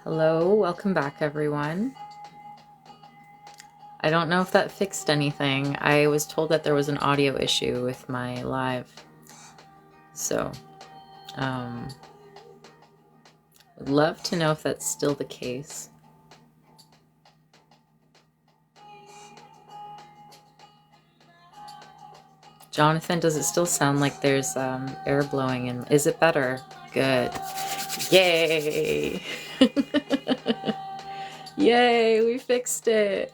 Hello, welcome back everyone. I don't know if that fixed anything. I was told that there was an audio issue with my live. So, would love to know if that's still the case. Jonathan, does it still sound like there's air blowing in? Is it better? Good. Yay! Yay, we fixed it.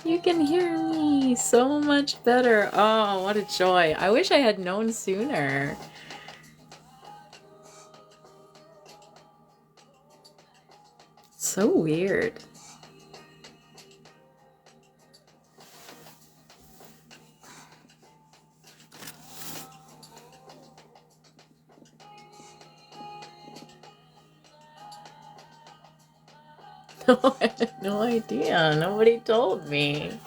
You can hear me so much better. Oh, what a joy. I wish I had known sooner. So weird. No, I had no idea. Nobody told me.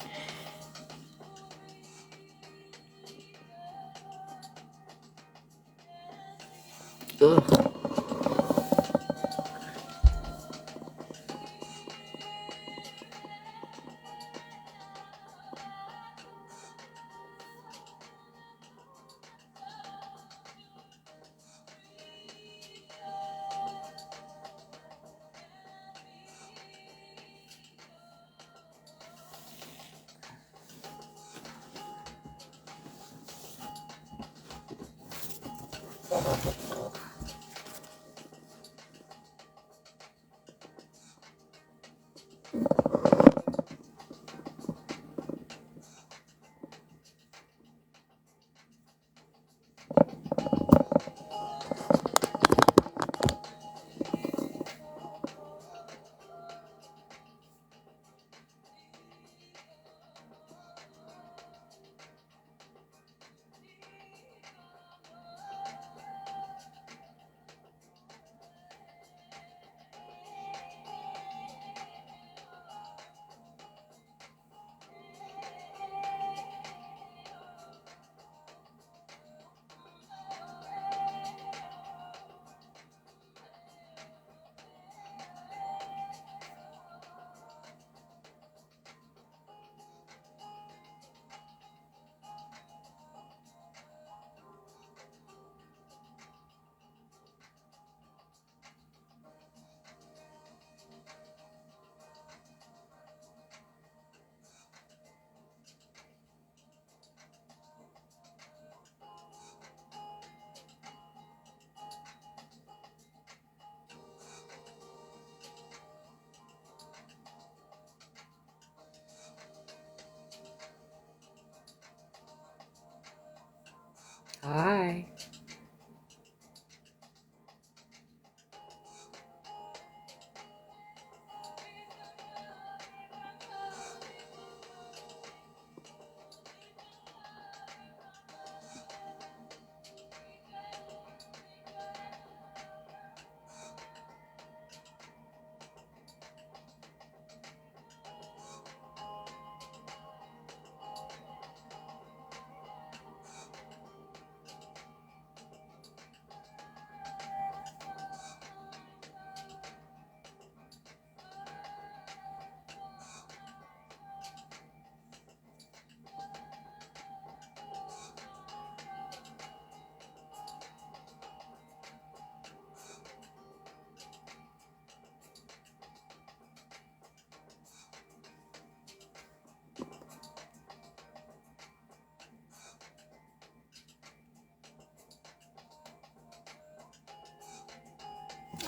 Ugh. Hi.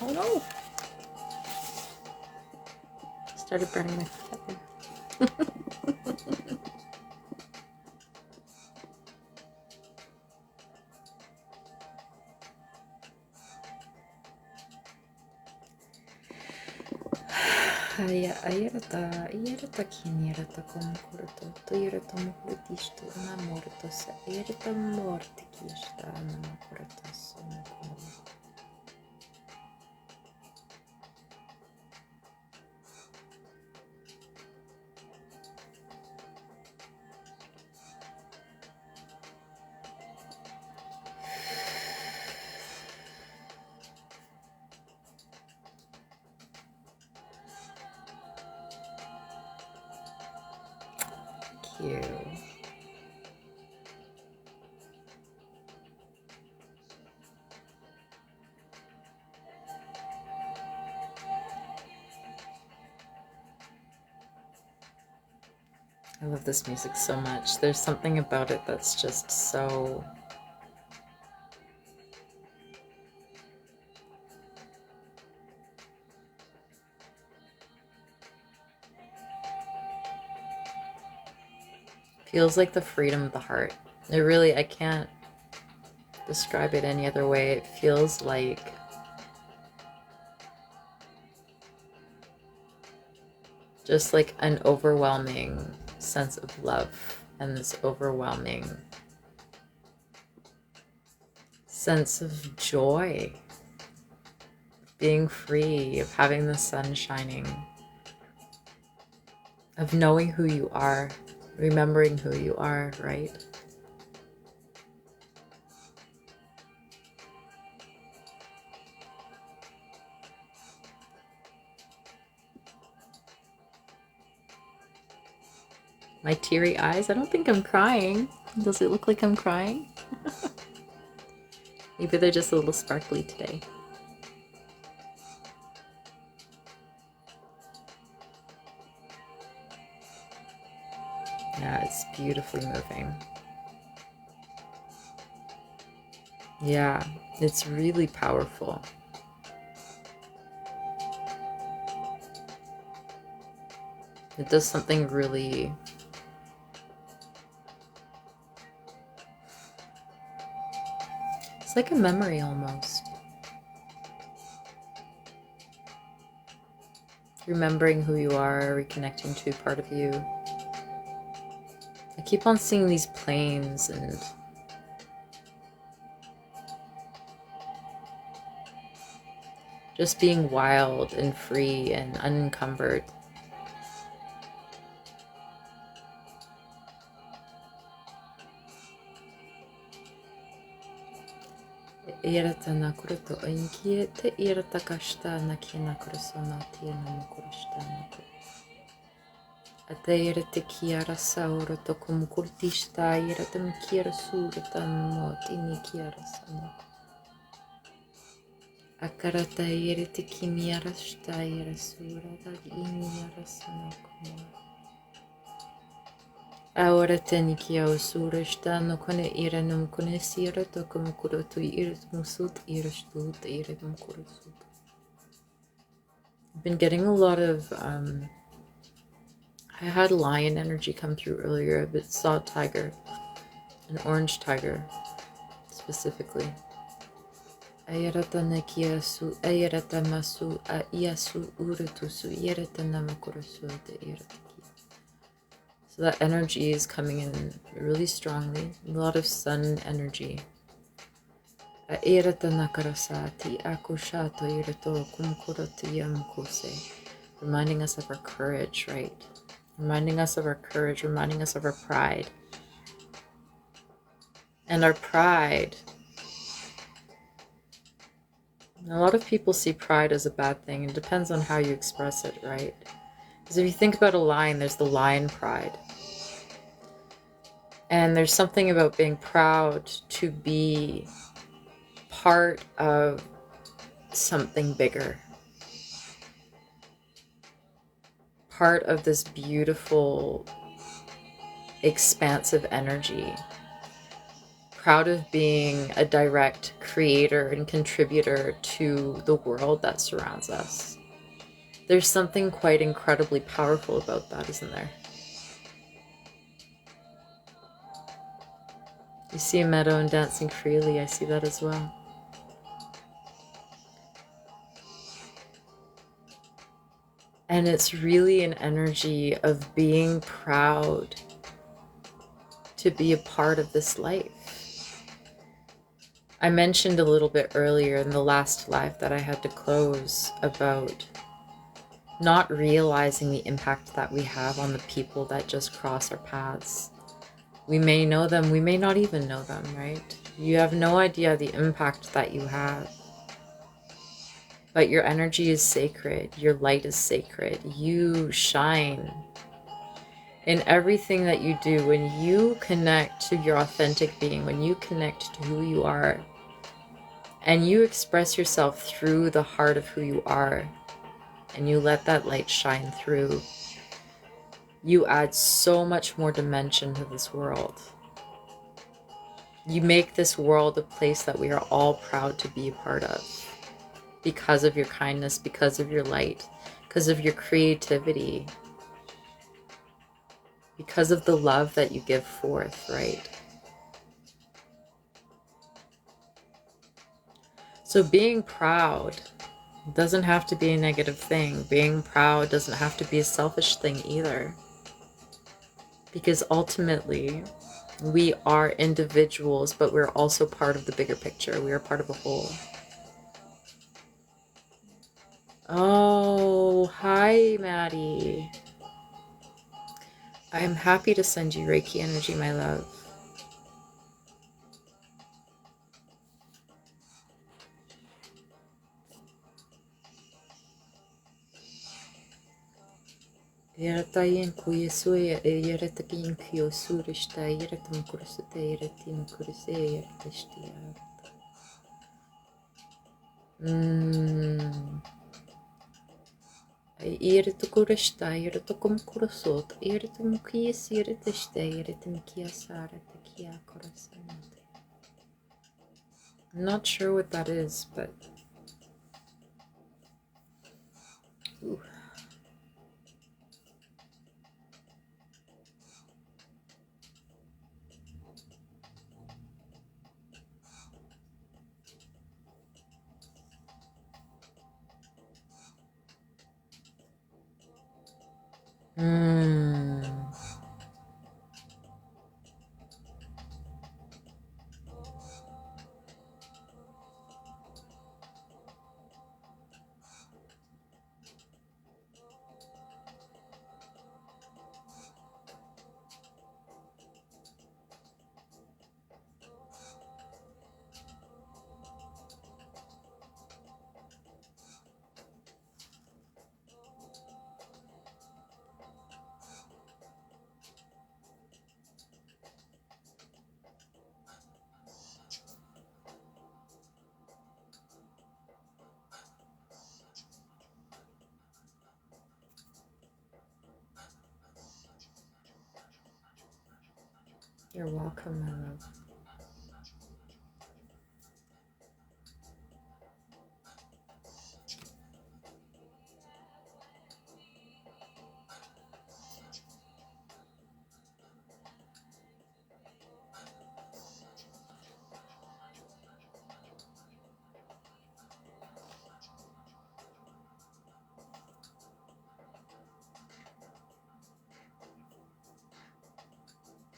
Oh no. Started burning my feather. Aierta kinierta komkurto, tuirta mukurtisto namortos, aierta mortikista namortos, you. I love this music so much. There's something about it that's just so... feels like the freedom of the heart. It really, I can't describe it any other way. It feels like just like an overwhelming sense of love and this overwhelming sense of joy, being free, of having the sun shining, of knowing who you are, remembering who you are, right? My teary eyes, I don't think I'm crying. Does it look like I'm crying? Maybe they're just a little sparkly today. Yeah, it's beautifully moving. Yeah, it's really powerful. It does something really... it's like a memory almost. Remembering who you are, reconnecting to part of you. I keep on seeing these planes and just being wild and free and unencumbered. Irata na kuruto inkie te irata kashta na kina kurusona tia na mukurishta na ku. Ate irate kiara sauro to kumukurtishta irata mkiara surata mo tini kiara sana. Akarata irate kimiara shta ira surata iniara sana kuma. Ahora teni kia usura está no kone ira num kone sira to como kuro tu ira musut ira stut ira mukuro sut. I've been getting a lot of I had lion energy come through earlier, but saw a tiger, an orange tiger specifically. Ayarata ne kia su ayarata masu a iasu uratu su irata namakuro su de irata. So that energy is coming in really strongly. A lot of sun energy. Reminding us of our courage, right? Reminding us of our courage, reminding us of our pride. And our pride. A lot of people see pride as a bad thing. It depends on how you express it, right? Because if you think about a lion, there's the lion pride. And there's something about being proud to be part of something bigger. Part of this beautiful, expansive energy. Proud of being a direct creator and contributor to the world that surrounds us. There's something quite incredibly powerful about that, isn't there? You see a meadow and dancing freely, I see that as well. And it's really an energy of being proud to be a part of this life. I mentioned a little bit earlier in the last live that I had to close about not realizing the impact that we have on the people that just cross our paths. We may know them, we may not even know them, right? You have no idea the impact that you have. But your energy is sacred, your light is sacred. You shine in everything that you do, when you connect to your authentic being, when you connect to who you are, and you express yourself through the heart of who you are, and you let that light shine through, you add so much more dimension to this world. You make this world a place that we are all proud to be a part of, because of your kindness, because of your light, because of your creativity, because of the love that you give forth, right? So being proud doesn't have to be a negative thing. Being proud doesn't have to be a selfish thing either. Because ultimately, we are individuals, but we're also part of the bigger picture. We are part of a whole. Oh, hi, Maddie. I'm happy to send you Reiki energy, my love. Yaratayin kuyasuya yaratakin kuyosurishta yaratam kursate yaratin kurse yaratashtiya. Iratakurashta yaratakum kursot yaratam kuyas yaratashta yaratam kiyasara takia kurasanate. I'm not sure what that is, but ooh. You're welcome, my love.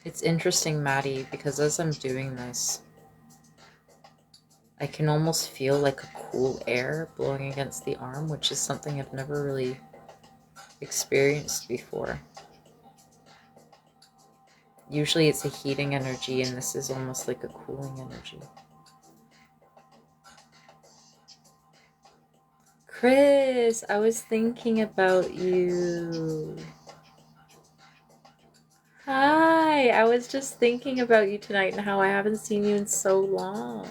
It's interesting, Maddie, because as I'm doing this, I can almost feel like a cool air blowing against the arm, which is something I've never really experienced before. Usually it's a heating energy, and this is almost like a cooling energy. Chris, I was thinking about you. Hi, I was just thinking about you tonight and how I haven't seen you in so long.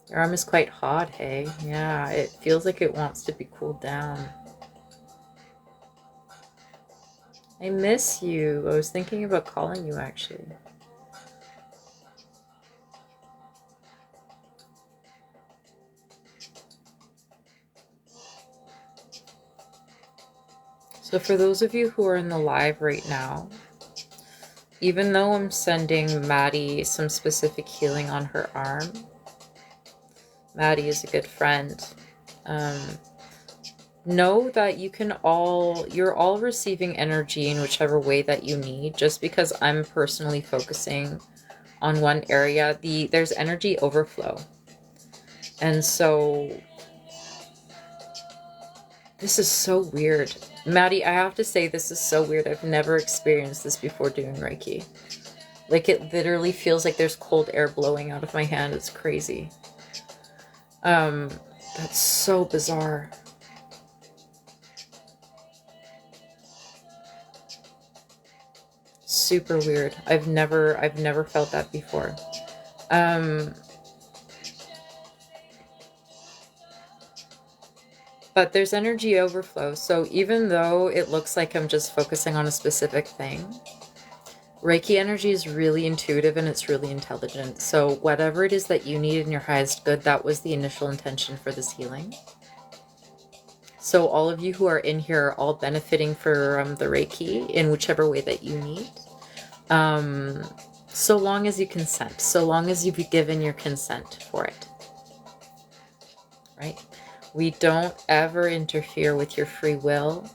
Your arm is quite hot, hey? Yeah, it feels like it wants to be cooled down. I miss you. I was thinking about calling you, actually. So for those of you who are in the live right now, even though I'm sending Maddie some specific healing on her arm, Maddie is a good friend. Know that you're all receiving energy in whichever way that you need. Just because I'm personally focusing on one area, there's energy overflow. And so this is so weird. Maddie, I have to say, this is so weird. I've never experienced this before doing Reiki. Like, it literally feels like there's cold air blowing out of my hand. It's crazy. That's so bizarre. super weird. I've never felt that before. But there's energy overflow. So even though it looks like I'm just focusing on a specific thing, Reiki energy is really intuitive and it's really intelligent. So whatever it is that you need in your highest good, that was the initial intention for this healing. So all of you who are in here are all benefiting from the Reiki in whichever way that you need. So long as you consent, so long as you've given your consent for it, right? We don't ever interfere with your free will.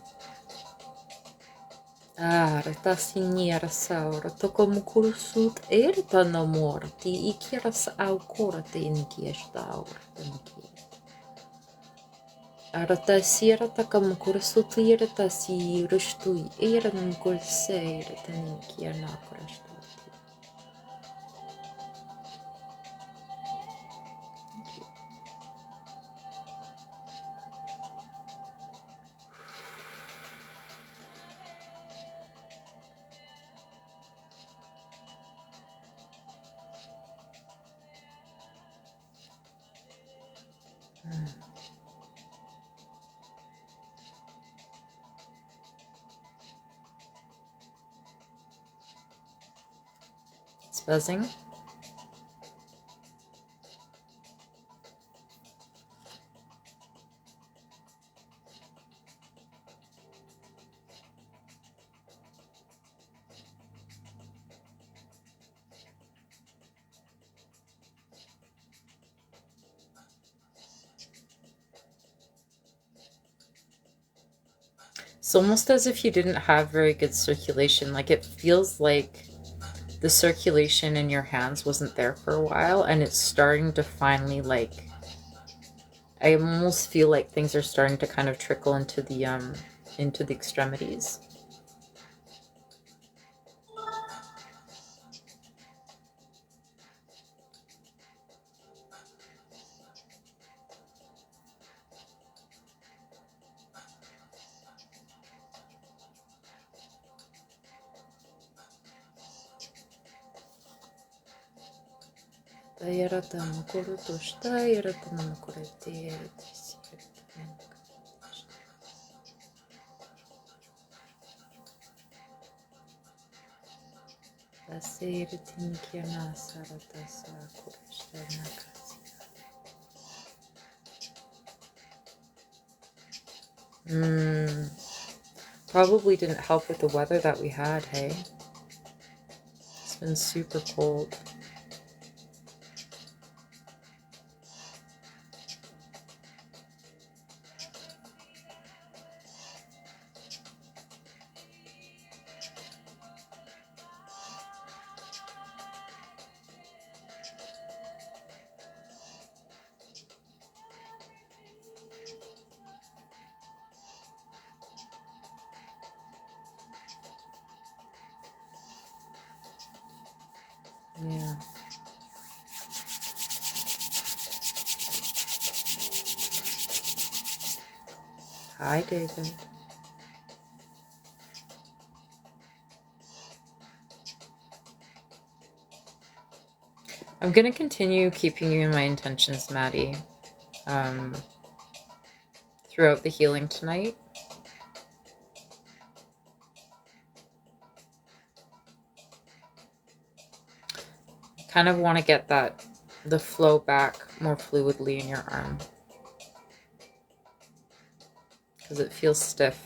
It's buzzing. It's almost as if you didn't have very good circulation. Like it feels like the circulation in your hands wasn't there for a while and it's starting to finally, like, I almost feel like things are starting to kind of trickle into the extremities. Probably didn't help with the weather that we had, hey? It's been super cold. Yeah. Hi, David. I'm going to continue keeping you in my intentions, Maddie, throughout the healing tonight. Kind of want to get the flow back more fluidly in your arm because it feels stiff.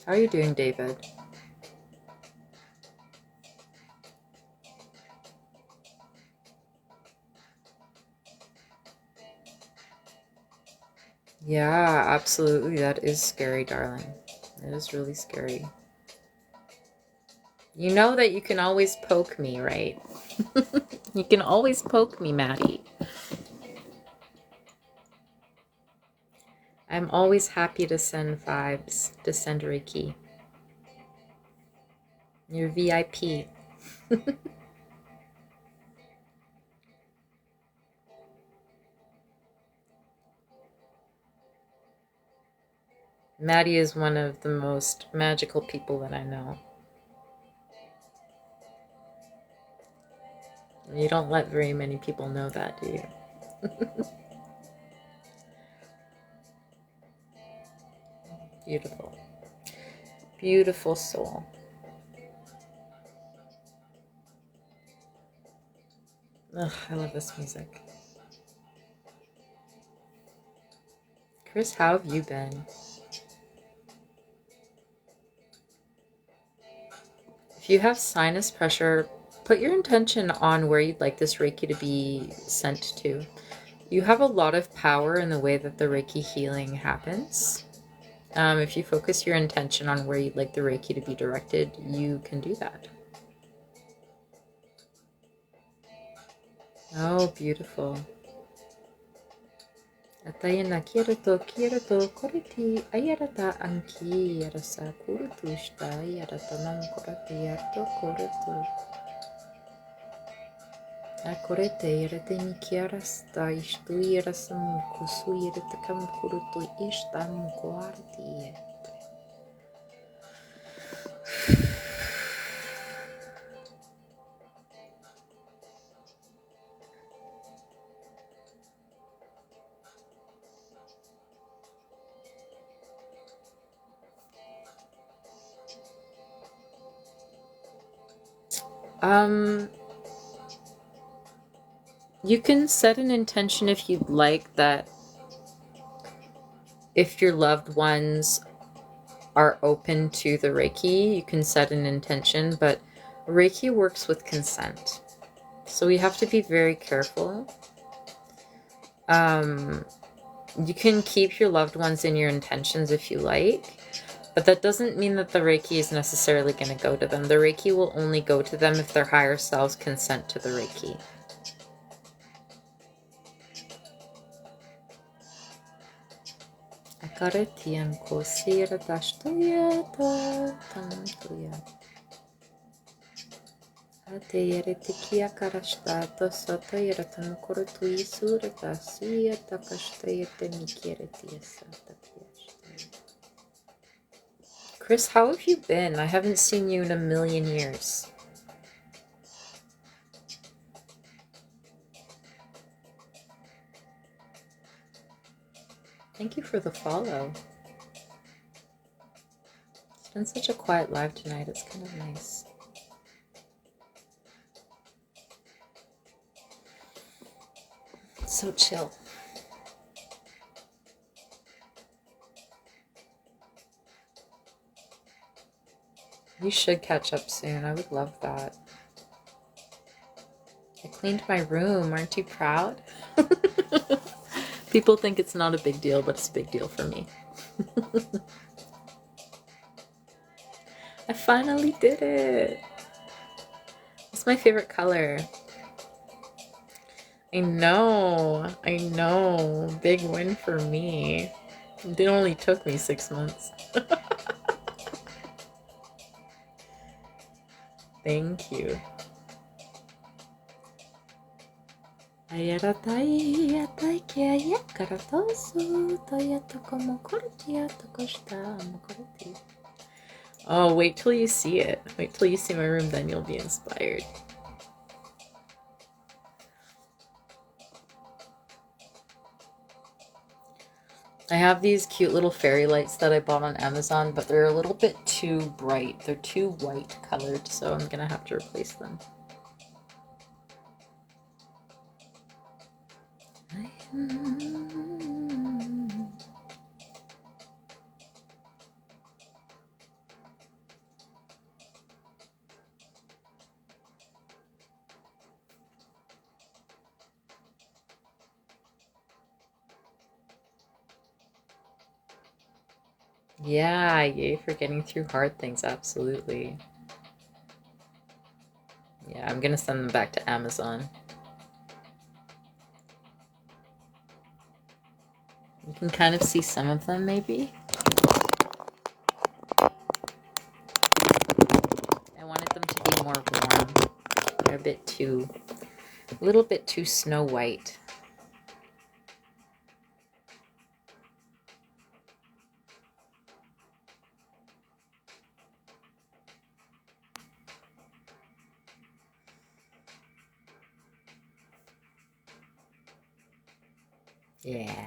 How are you doing, David? Yeah, absolutely. That is scary, darling. It is really scary. You know that you can always poke me, right? You can always poke me, Maddie. I'm always happy to send vibes, to send Reiki. You're VIP. Maddie is one of the most magical people that I know. You don't let very many people know that, do you? Beautiful. Beautiful soul. Ugh, I love this music. Chris, how have you been? If you have sinus pressure, put your intention on where you'd like this Reiki to be sent to. You have a lot of power in the way that the Reiki healing happens. If you focus your intention on where you'd like the Reiki to be directed, you can do that. Oh, beautiful. Atayana kirato koriti ayarata anki yarasa kurutushta yarata nam korati yarto korutu. Akorete yarate nikiarasta ishtu yarasam kusu yaratakam kurutu ishtam kuarti. You can set an intention if you'd like that if your loved ones are open to the Reiki, you can set an intention, but Reiki works with consent. So we have to be very careful. You can keep your loved ones in your intentions if you like, but that doesn't mean that the Reiki is necessarily going to go to them. The Reiki will only go to them if their higher selves consent to the Reiki. Akaretian kosira dashtuya ta tantuya. Ate yeretikia karashta to soto yeratan korutu isura tasuya takashta yetemikieretia satapiashta. Chris, how have you been? I haven't seen you in a million years. Thank you for the follow. It's been such a quiet live tonight. It's kind of nice. It's so chill. You should catch up soon. I would love that. I cleaned my room. Aren't you proud? People think it's not a big deal, but it's a big deal for me. I finally did it. It's my favorite color. I know. Big win for me. It only took me 6 months. Thank you. Oh, wait till you see it. Wait till you see my room, then you'll be inspired. I have these cute little fairy lights that I bought on Amazon, but they're a little bit too bright. They're too white colored, so I'm gonna have to replace them. Yeah, yay for getting through hard things, absolutely. Yeah, I'm gonna send them back to Amazon. You can kind of see some of them, maybe. I wanted them to be more warm. They're a little bit too Snow White. Yeah.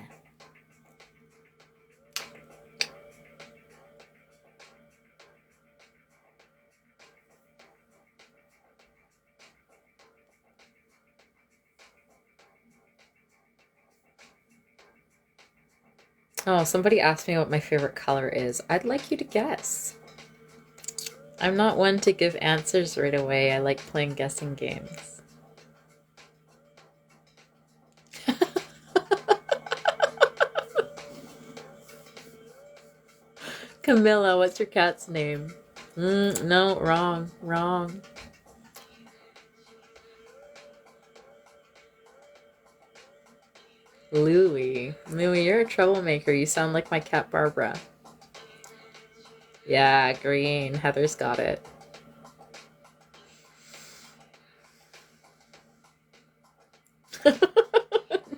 Oh, somebody asked me what my favorite color is. I'd like you to guess. I'm not one to give answers right away. I like playing guessing games. Camilla, what's your cat's name? No, wrong, wrong. Louie. Louie, you're a troublemaker. You sound like my cat Barbara. Yeah, green. Heather's got it.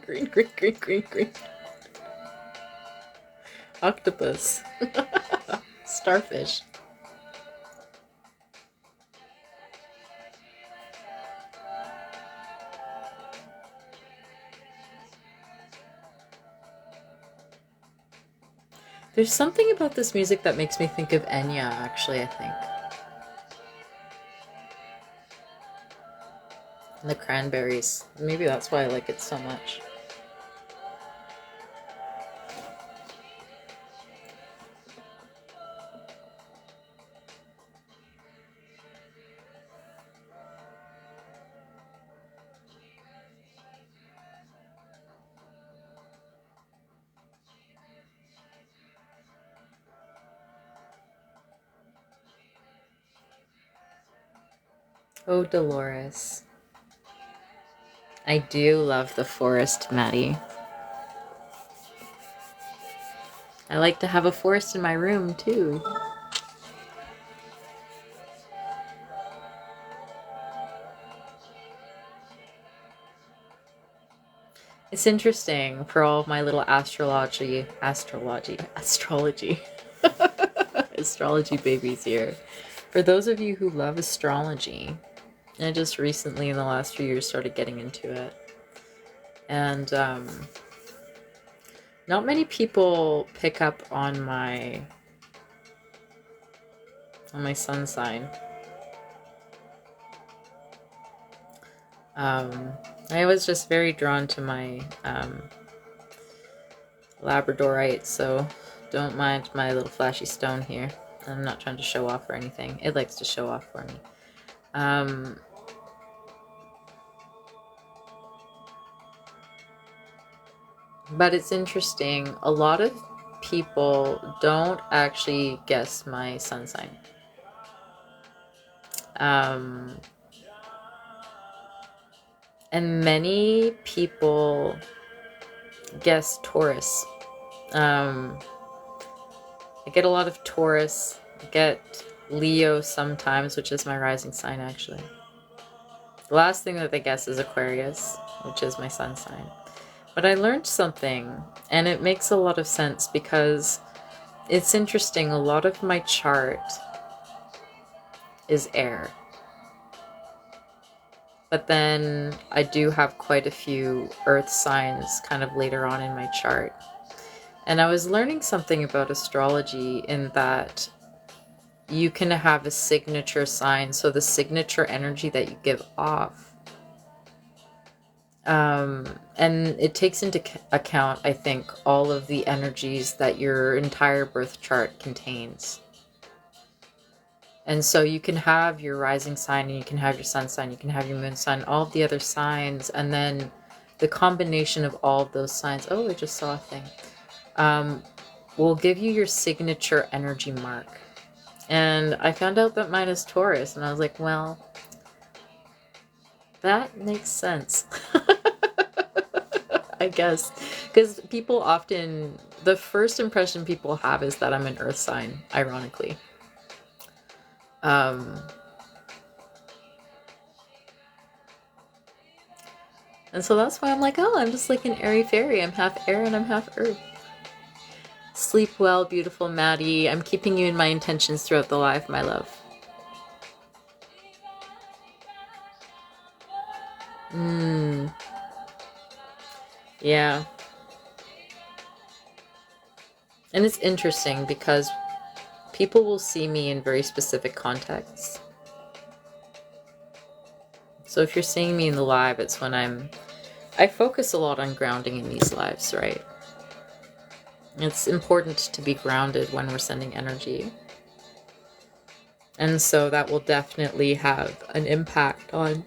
Green, green, green, green, green. Octopus. Starfish. There's something about this music that makes me think of Enya, actually, I think. And the Cranberries. Maybe that's why I like it so much. Oh, Dolores. I do love the forest, Maddie. I like to have a forest in my room, too. It's interesting for all of my little astrology astrology babies here. For those of you who love astrology, I just recently in the last few years started getting into it. And not many people pick up on my sun sign. I was just very drawn to my Labradorite, so don't mind my little flashy stone here. I'm not trying to show off or anything. It likes to show off for me. But it's interesting. A lot of people don't actually guess my sun sign. And many people guess Taurus. I get a lot of Taurus. I get Leo sometimes, which is my rising sign, actually. The last thing that they guess is Aquarius, which is my sun sign. But I learned something, and it makes a lot of sense because it's interesting. A lot of my chart is air. But then I do have quite a few earth signs kind of later on in my chart. And I was learning something about astrology in that you can have a signature sign, so the signature energy that you give off. And it takes into account, I think, all of the energies that your entire birth chart contains. And so you can have your rising sign, and you can have your sun sign, you can have your moon sign, all of the other signs, and then the combination of all of those signs, oh, I just saw a thing, will give you your signature energy mark. And I found out that mine is Taurus, and I was like, well, that makes sense. I guess. Because people often, the first impression people have is that I'm an earth sign, ironically. And so that's why I'm like, oh, I'm just like an airy fairy. I'm half air and I'm half earth. Sleep well, beautiful Maddie. I'm keeping you in my intentions throughout the life, my love. Yeah. And it's interesting because people will see me in very specific contexts. So if you're seeing me in the live, it's when I focus a lot on grounding in these lives, right? It's important to be grounded when we're sending energy. And so that will definitely have an impact on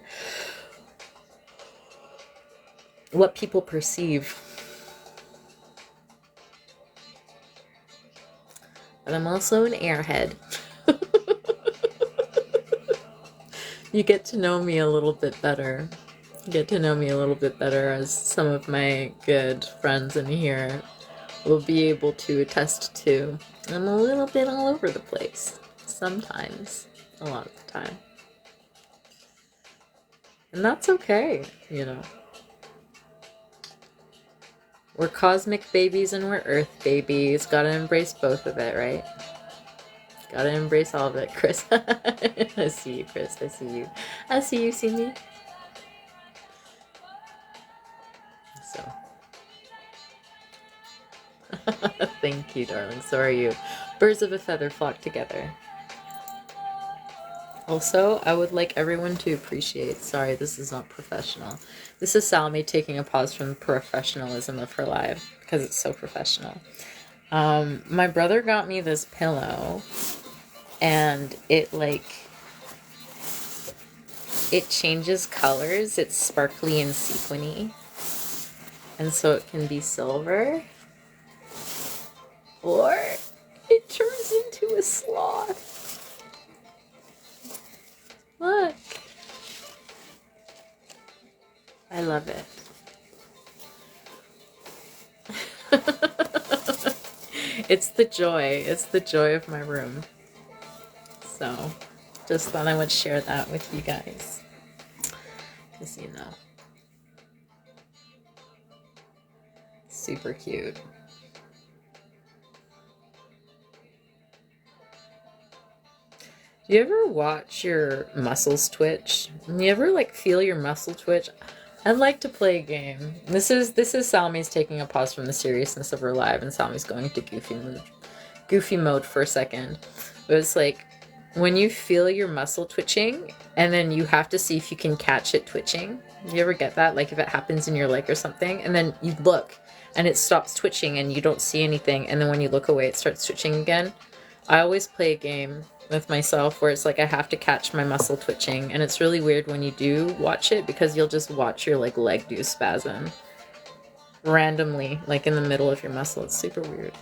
what people perceive. But I'm also an airhead. You get to know me a little bit better. Get to know me a little bit better, as some of my good friends in here will be able to attest to. I'm a little bit all over the place. Sometimes. A lot of the time. And that's okay, you know. We're cosmic babies and we're earth babies. Gotta embrace both of it, right? Gotta embrace all of it, Chris. I see you, Chris. I see you. I see you, see me. So. Thank you, darling. So are you. Birds of a feather flock together. Also, I would like everyone to appreciate, sorry, this is not professional. This is Salmi taking a pause from the professionalism of her live, because it's so professional. My brother got me this pillow, and it changes colors. It's sparkly and sequiny. And so it can be silver, or it turns into a sloth. Look. I love it. It's the joy. It's the joy of my room. So, just thought I would share that with you guys. Because, you know. Super cute. Do you ever watch your muscles twitch? Do you ever feel your muscle twitch? I'd like to play a game. This is Salmi's taking a pause from the seriousness of her live, and Salmi's going to goofy mode for a second. But it's like when you feel your muscle twitching, and then you have to see if you can catch it twitching. Do you ever get that? Like if it happens in your leg or something, and then you look, and it stops twitching, and you don't see anything, and then when you look away, it starts twitching again. I always play a game with myself where it's like I have to catch my muscle twitching, and it's really weird when you do watch it, because you'll just watch your leg do spasm randomly, in the middle of your muscle. It's super weird.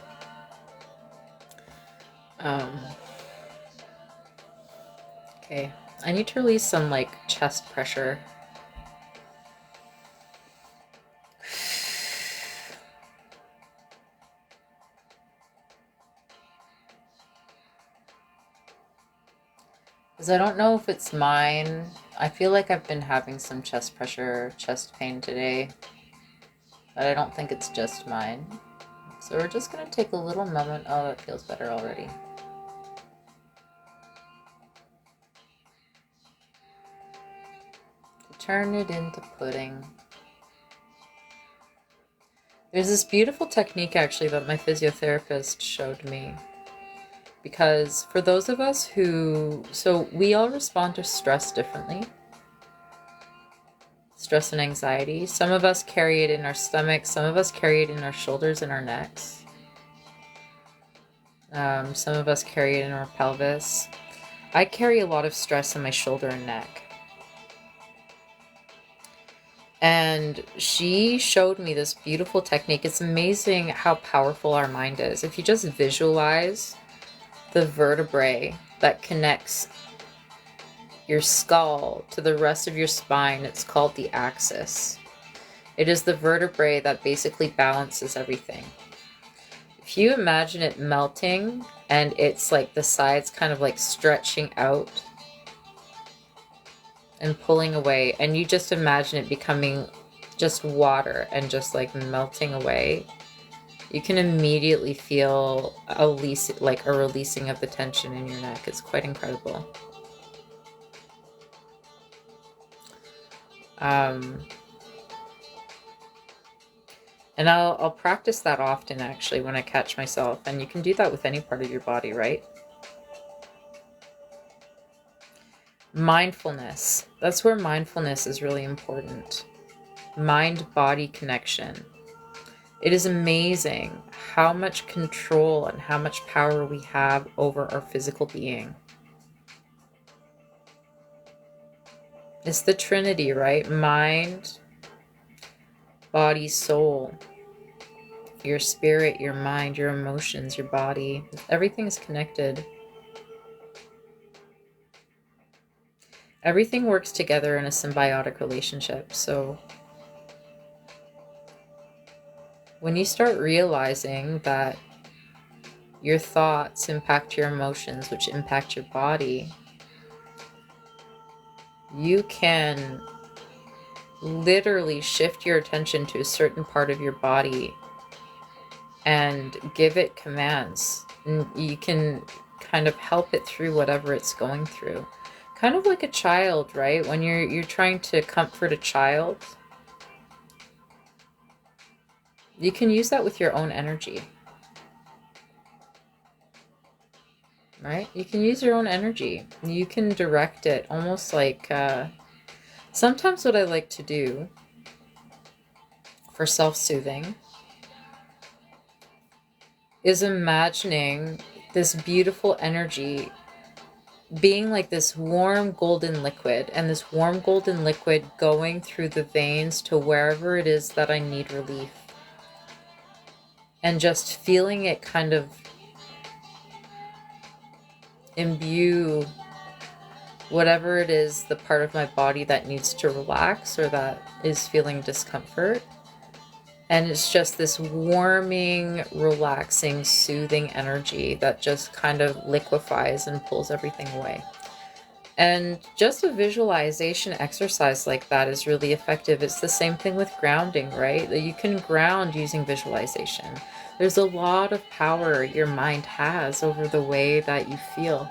Okay, I need to release some chest pressure. Because I don't know if it's mine. I feel like I've been having some chest pressure, chest pain today. But I don't think it's just mine. So we're just going to take a little moment. Oh, that feels better already. To turn it into pudding. There's this beautiful technique actually that my physiotherapist showed me. Because for those of us so we all respond to stress differently. Stress and anxiety. Some of us carry it in our stomach. Some of us carry it in our shoulders and our necks. Some of us carry it in our pelvis. I carry a lot of stress in my shoulder and neck. And she showed me this beautiful technique. It's amazing how powerful our mind is. If you just visualize the vertebrae that connects your skull to the rest of your spine, it's called the axis. It is the vertebrae that basically balances everything. If you imagine it melting and it's the sides kind of stretching out and pulling away, and you just imagine it becoming just water and just melting away, you can immediately feel a releasing of the tension in your neck. It's quite incredible. And I'll practice that often, actually, when I catch myself. And you can do that with any part of your body, right? Mindfulness. That's where mindfulness is really important. Mind-body connection. It is amazing how much control and how much power we have over our physical being. It's the Trinity, right? Mind, body, soul. Your spirit, your mind, your emotions, your body. Everything is connected. Everything works together in a symbiotic relationship. So when you start realizing that your thoughts impact your emotions, which impact your body, you can literally shift your attention to a certain part of your body and give it commands. And you can kind of help it through whatever it's going through. Kind of like a child, right? When you're trying to comfort a child, you can use that with your own energy. Right? You can use your own energy. You can direct it almost like sometimes what I like to do for self-soothing is imagining this beautiful energy being like this warm golden liquid, and this warm golden liquid going through the veins to wherever it is that I need relief. And just feeling it kind of imbue whatever it is, the part of my body that needs to relax or that is feeling discomfort. And it's just this warming, relaxing, soothing energy that just kind of liquefies and pulls everything away. And just a visualization exercise like that is really effective. It's the same thing with grounding, right? That you can ground using visualization. There's a lot of power your mind has over the way that you feel,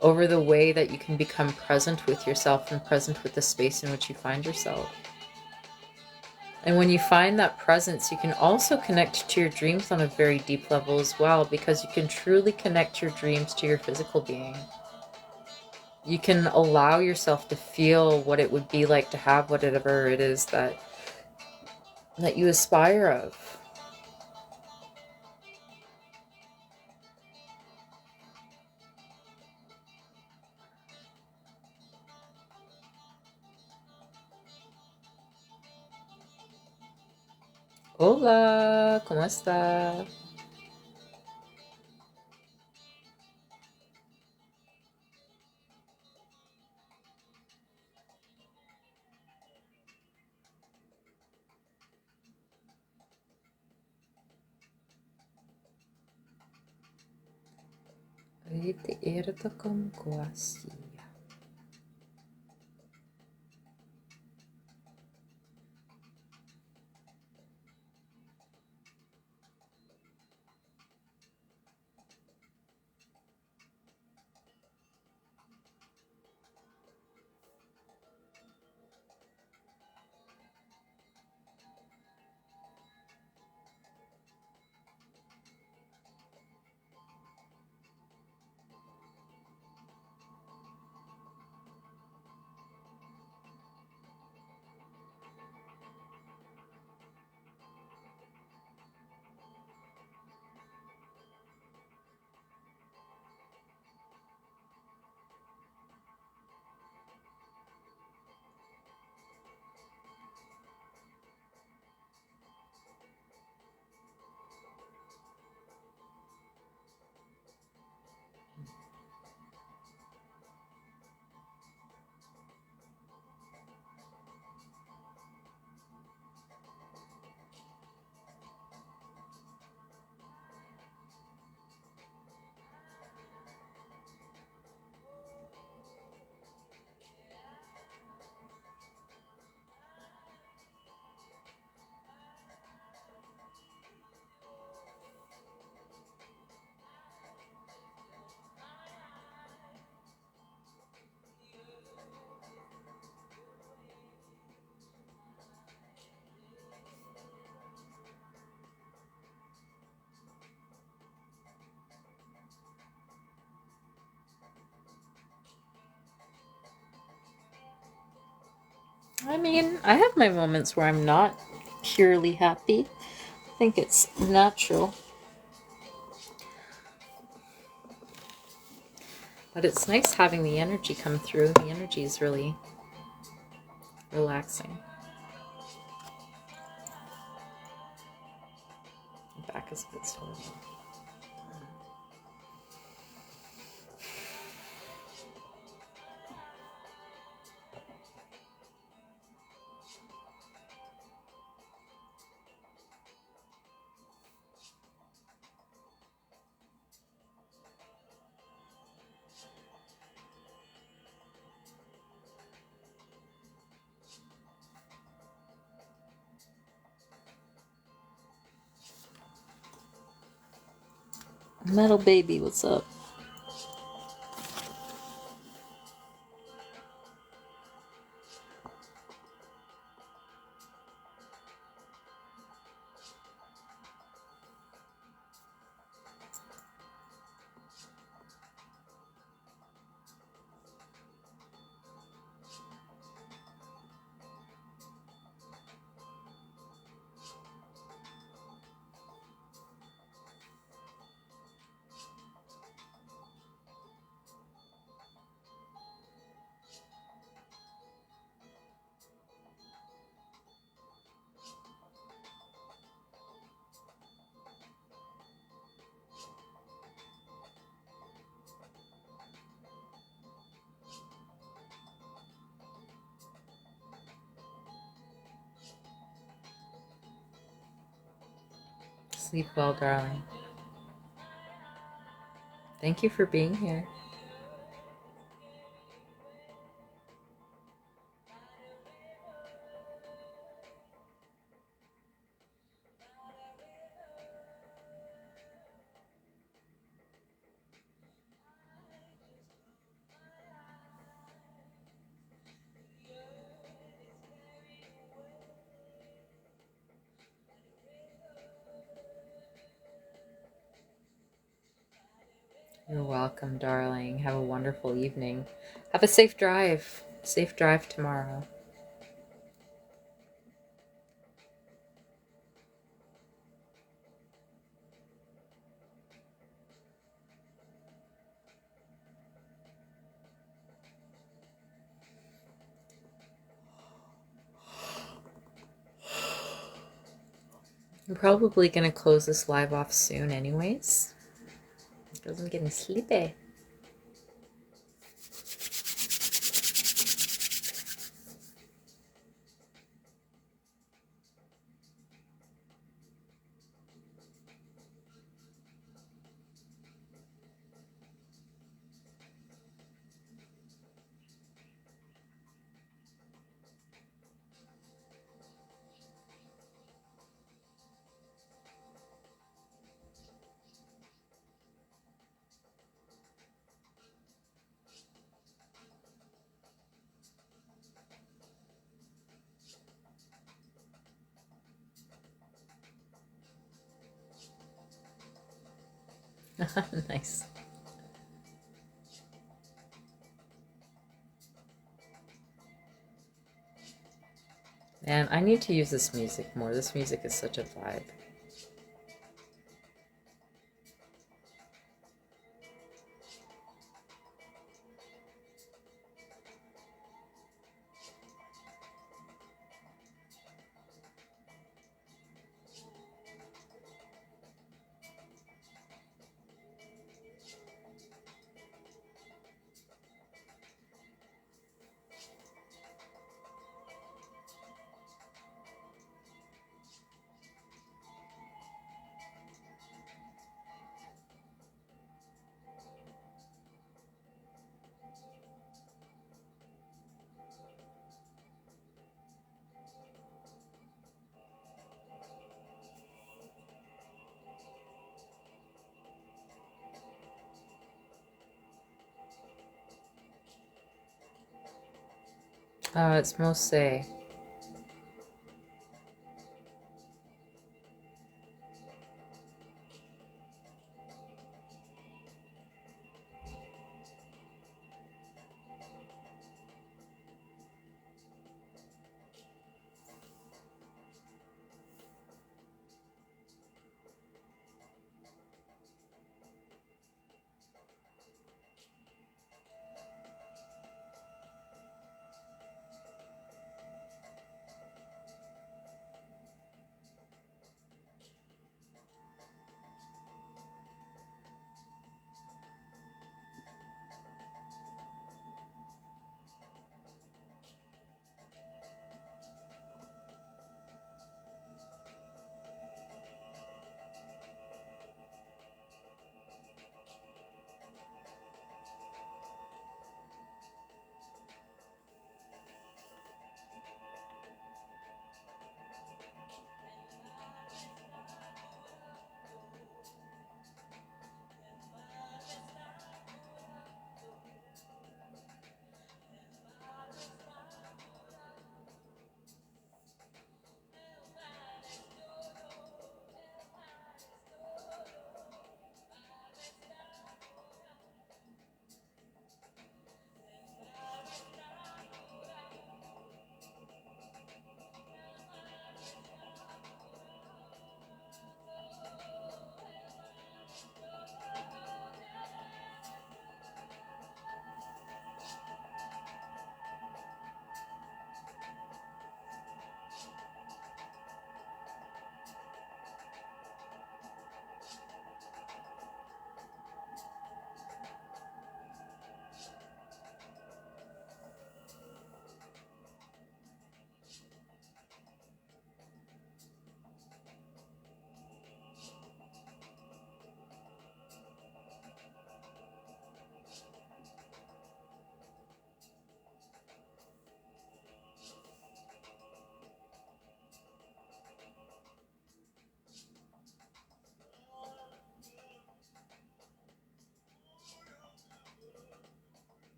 over the way that you can become present with yourself and present with the space in which you find yourself. And when you find that presence, you can also connect to your dreams on a very deep level as well, because you can truly connect your dreams to your physical being. You can allow yourself to feel what it would be like to have whatever it is that you aspire of. Hola, ¿cómo está? Te irta com quasi. I mean, I have my moments where I'm not purely happy. I think it's natural. But it's nice having the energy come through. The energy is really relaxing. The back is a bit sore. Metal baby, what's up? Sleep well, darling. Thank you for being here. You're welcome, darling. Have a wonderful evening. Have a safe drive. Safe drive tomorrow. I'm probably going to close this live off soon anyways, because I'm getting sleepy. Nice. Man, I need to use this music more. This music is such a vibe. It's Mose.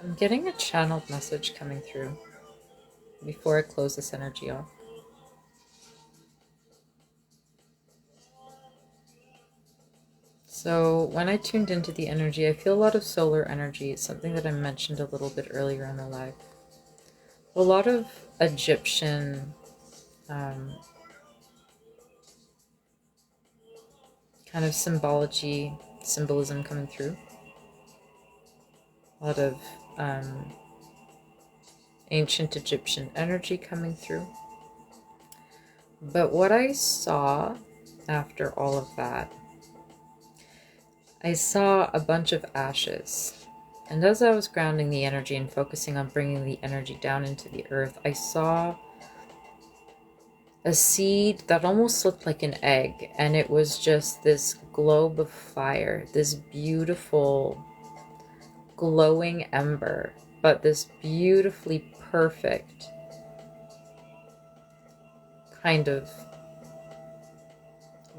I'm getting a channeled message coming through before I close this energy off. So when I tuned into the energy, I feel a lot of solar energy. It's something that I mentioned a little bit earlier in the live. A lot of Egyptian kind of symbolism coming through. A lot of ancient Egyptian energy coming through. But what I saw after all of that, I saw a bunch of ashes. And as I was grounding the energy and focusing on bringing the energy down into the earth, I saw a seed that almost looked like an egg. And it was just this globe of fire, this beautiful glowing ember, but this beautifully perfect kind of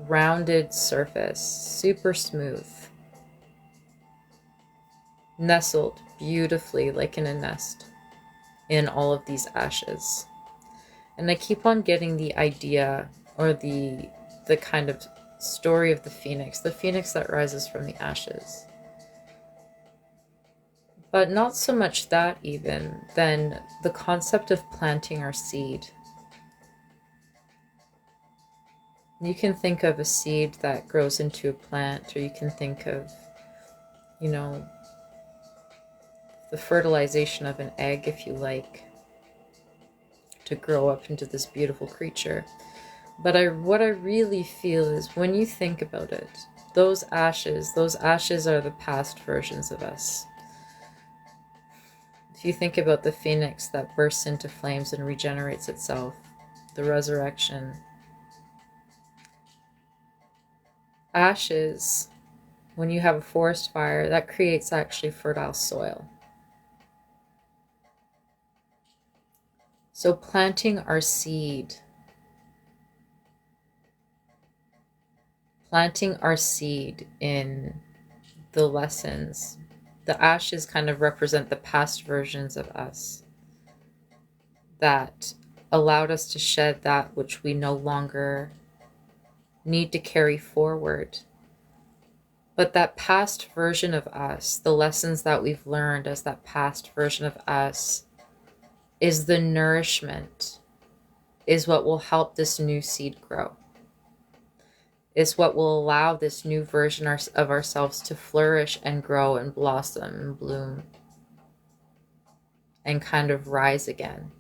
rounded surface, super smooth, nestled beautifully like in a nest in all of these ashes. And I keep on getting the idea, or the kind of story of the phoenix that rises from the ashes. But not so much that, even then the concept of planting our seed. You can think of a seed that grows into a plant, or you can think of, you know, the fertilization of an egg, if you like, to grow up into this beautiful creature. But what I really feel is, when you think about it, those ashes are the past versions of us. If you think about the phoenix that bursts into flames and regenerates itself, the resurrection, ashes, when you have a forest fire, that creates actually fertile soil. So planting our seed in the lessons, the ashes kind of represent the past versions of us that allowed us to shed that which we no longer need to carry forward. But that past version of us, the lessons that we've learned as that past version of us, is the nourishment, is what will help this new seed grow. Is what will allow this new version of ourselves to flourish and grow and blossom and bloom and kind of rise again.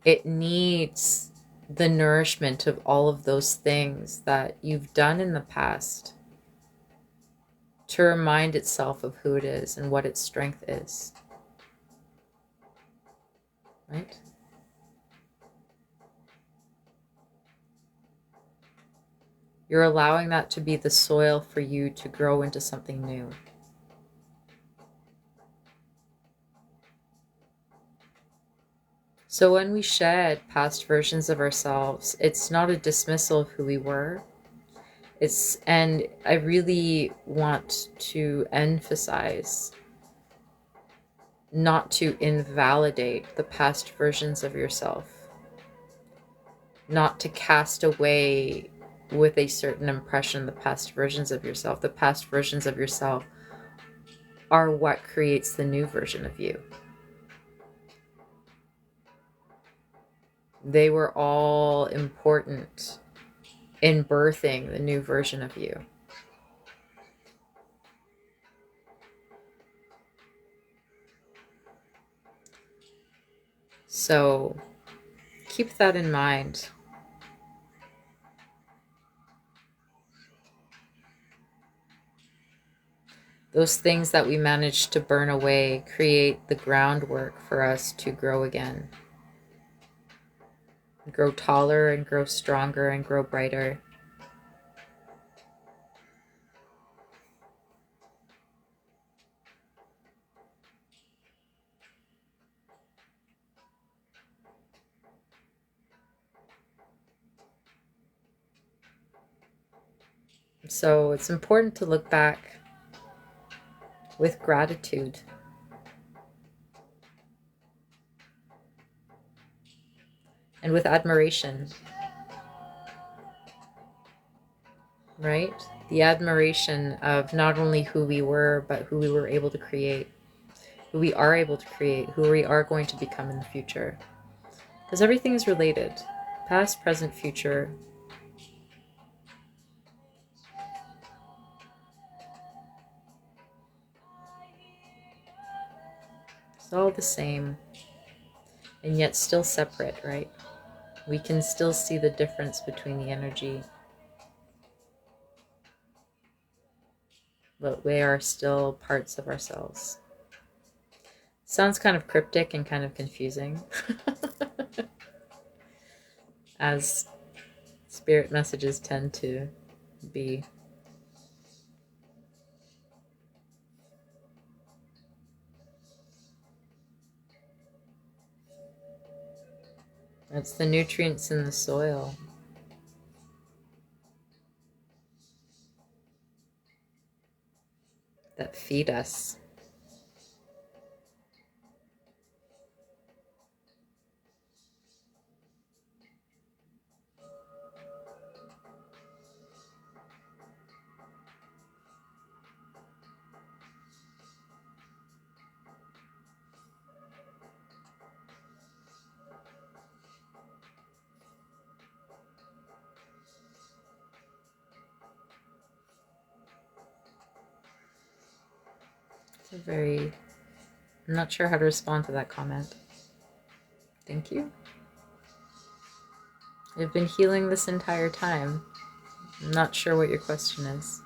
It needs the nourishment of all of those things that you've done in the past to remind itself of who it is and what its strength is. Right? You're allowing that to be the soil for you to grow into something new. So when we shed past versions of ourselves, it's not a dismissal of who we were. And I really want to emphasize not to invalidate the past versions of yourself, not to cast away with a certain impression the past versions of yourself. The past versions of yourself are what creates the new version of you. They were all important in birthing the new version of you. So keep that in mind. Those things that we managed to burn away create the groundwork for us to grow again. Grow taller and grow stronger and grow brighter. So it's important to look back with gratitude and with admiration, right? The admiration of not only who we were, but who we were able to create, who we are able to create, who we are going to become in the future. Because everything is related. Past, present, future. It's all the same, and yet still separate, right? We can still see the difference between the energy, but we are still parts of ourselves. Sounds kind of cryptic and kind of confusing, as spirit messages tend to be. It's the nutrients in the soil that feed us. It's a very... I'm not sure how to respond to that comment. Thank you. I've been healing this entire time. I'm not sure what your question is.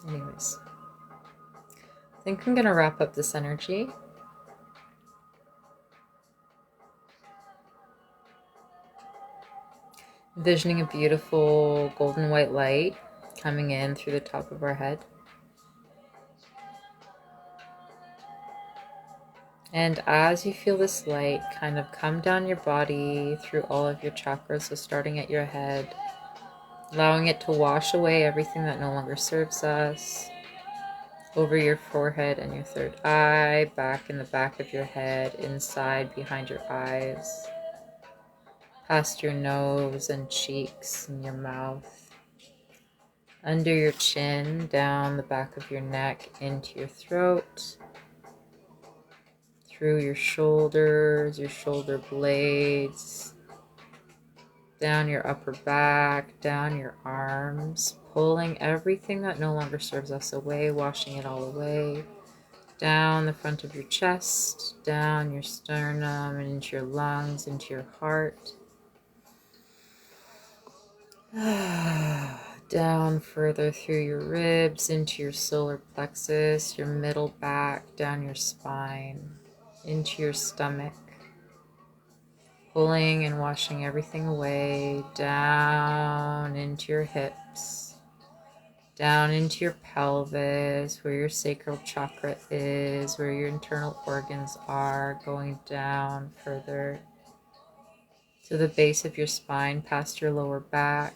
Anyways, I think I'm going to wrap up this energy. Envisioning a beautiful golden white light coming in through the top of our head. And as you feel this light kind of come down your body through all of your chakras, so starting at your head, allowing it to wash away everything that no longer serves us, over your forehead and your third eye, back in the back of your head, inside behind your eyes, past your nose and cheeks and your mouth, under your chin, down the back of your neck, into your throat, through your shoulders, your shoulder blades, down your upper back, down your arms, pulling everything that no longer serves us away, washing it all away, down the front of your chest, down your sternum, and into your lungs, into your heart, down further through your ribs, into your solar plexus, your middle back, down your spine, into your stomach, pulling and washing everything away, down into your hips, down into your pelvis, where your sacral chakra is, where your internal organs are, going down further to the base of your spine, past your lower back,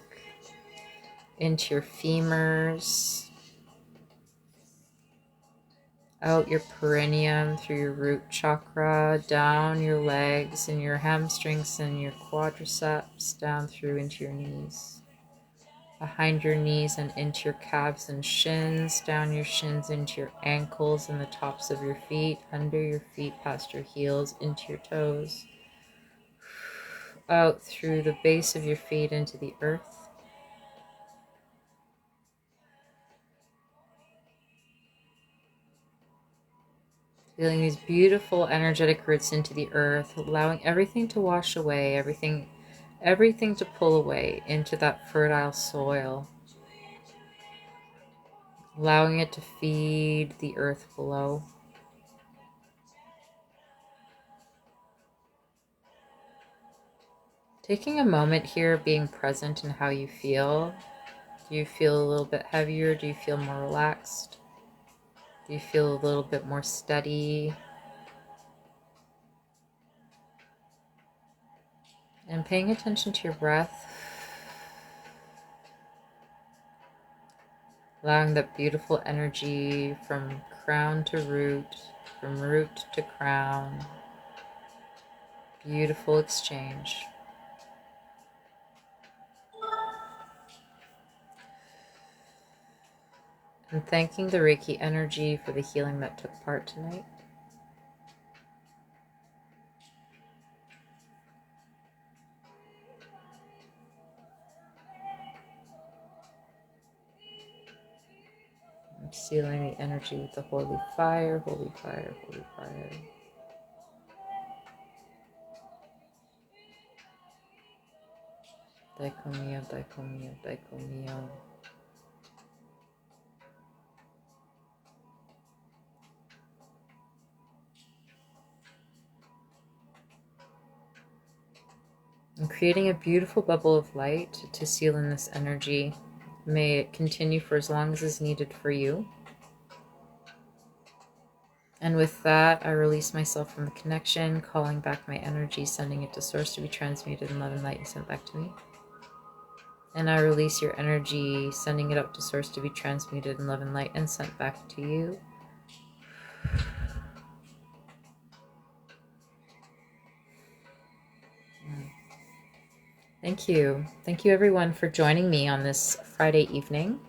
into your femurs, out your perineum through your root chakra, down your legs and your hamstrings and your quadriceps, down through into your knees, behind your knees and into your calves and shins, down your shins into your ankles and the tops of your feet, under your feet, past your heels, into your toes, out through the base of your feet into the earth. Feeling these beautiful energetic roots into the earth, allowing everything to wash away, everything to pull away into that fertile soil, allowing it to feed the earth below. Taking a moment here, being present in how you feel. Do you feel a little bit heavier? Do you feel more relaxed? Do you feel a little bit more steady? And paying attention to your breath. Allowing that beautiful energy from crown to root, from root to crown. Beautiful exchange. And thanking the Reiki energy for the healing that took part tonight. I'm sealing the energy with the holy fire, holy fire, holy fire. Daiko mio, daiko mio, daiko mio. I'm creating a beautiful bubble of light to seal in this energy. May it continue for as long as is needed for you. And with that, I release myself from the connection, calling back my energy, sending it to source to be transmuted in love and light and sent back to me. And I release your energy, sending it up to source to be transmuted in love and light and sent back to you. Thank you. Thank you everyone for joining me on this Friday evening.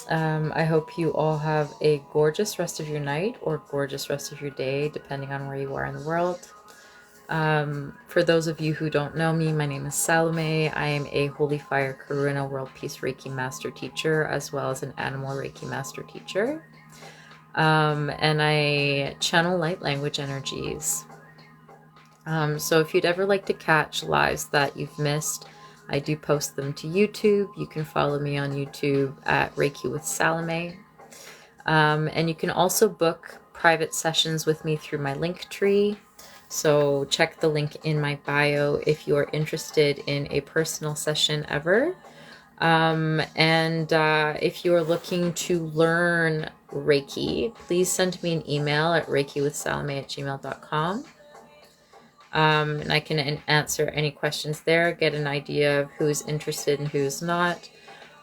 I hope you all have a gorgeous rest of your night or gorgeous rest of your day, depending on where you are in the world. For those of you who don't know me, my name is Salome. I am a Holy Fire Karuna World Peace Reiki Master Teacher, as well as an Animal Reiki Master Teacher. And I channel light language energies. So if you'd ever like to catch lives that you've missed, I do post them to YouTube. You can follow me on YouTube at Reiki with Salome. And you can also book private sessions with me through my link tree. So check the link in my bio if you are interested in a personal session ever. If you are looking to learn Reiki, please send me an email at reikiwithsalome@gmail.com. And I can answer any questions there, get an idea of who's interested and who's not.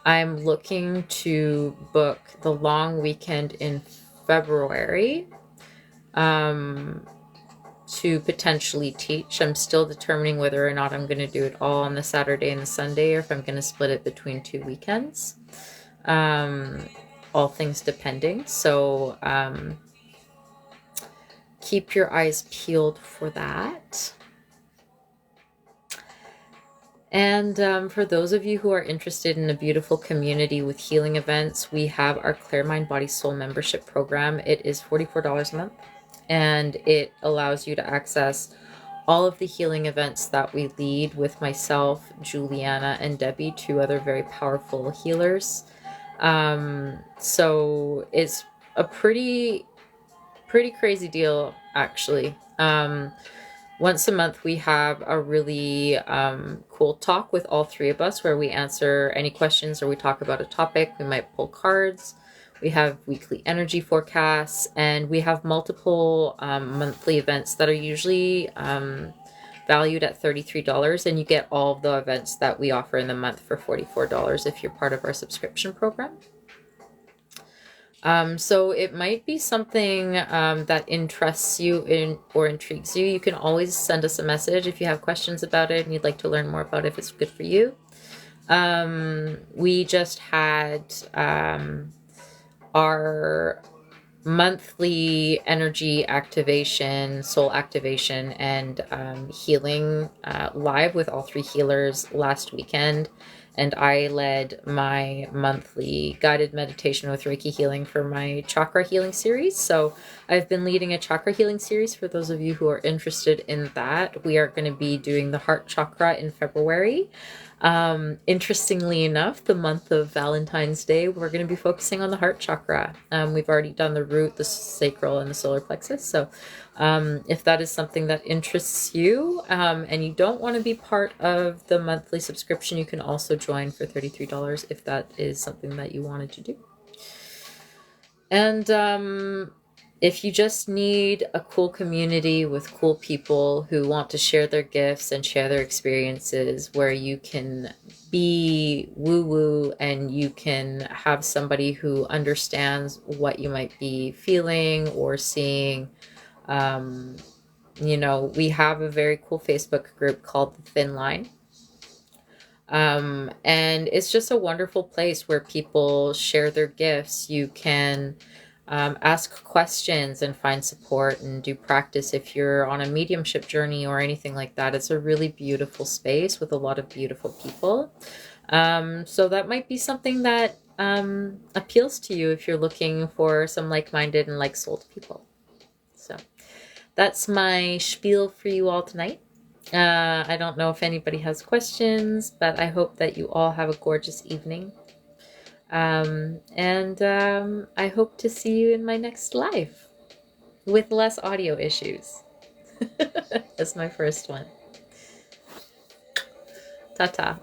I'm looking to book the long weekend in February to potentially teach. I'm still determining whether or not I'm going to do it all on the Saturday and the Sunday, or if I'm going to split it between 2 weekends. All things depending. So keep your eyes peeled for that. And for those of you who are interested in a beautiful community with healing events, we have our Clear Mind Body Soul membership program. It is $44 a month, and it allows you to access all of the healing events that we lead with myself, Juliana, and Debbie, 2 other very powerful healers. So it's a pretty crazy deal, actually. Once a month, we have a really cool talk with all 3 of us where we answer any questions or we talk about a topic. We might pull cards. We have weekly energy forecasts, and we have multiple monthly events that are usually valued at $33, and you get all of the events that we offer in the month for $44 if you're part of our subscription program. So it might be something that interests you or intrigues you. You can always send us a message if you have questions about it and you'd like to learn more about it, if it's good for you. We just had our monthly energy activation, soul activation, and healing live with all three healers last weekend. And I led my monthly guided meditation with Reiki healing for my chakra healing series. So I've been leading a chakra healing series for those of you who are interested in that. We are going to be doing the heart chakra in February. Interestingly enough, the month of Valentine's Day, we're going to be focusing on the heart chakra. We've already done the root, the sacral, and the solar plexus. So if that is something that interests you and you don't want to be part of the monthly subscription, you can also join for $33 if that is something that you wanted to do. And if you just need a cool community with cool people who want to share their gifts and share their experiences, where you can be woo-woo and you can have somebody who understands what you might be feeling or seeing, we have a very cool Facebook group called The Thin Line. And it's just a wonderful place where people share their gifts. You can ask questions and find support and do practice if you're on a mediumship journey or anything like that. It's a really beautiful space with a lot of beautiful people. So that might be something that appeals to you if you're looking for some like-minded and like-souled people. So that's my spiel for you all tonight. I don't know if anybody has questions, but I hope that you all have a gorgeous evening. And I hope to see you in my next live with less audio issues. That's my first one. Ta-ta.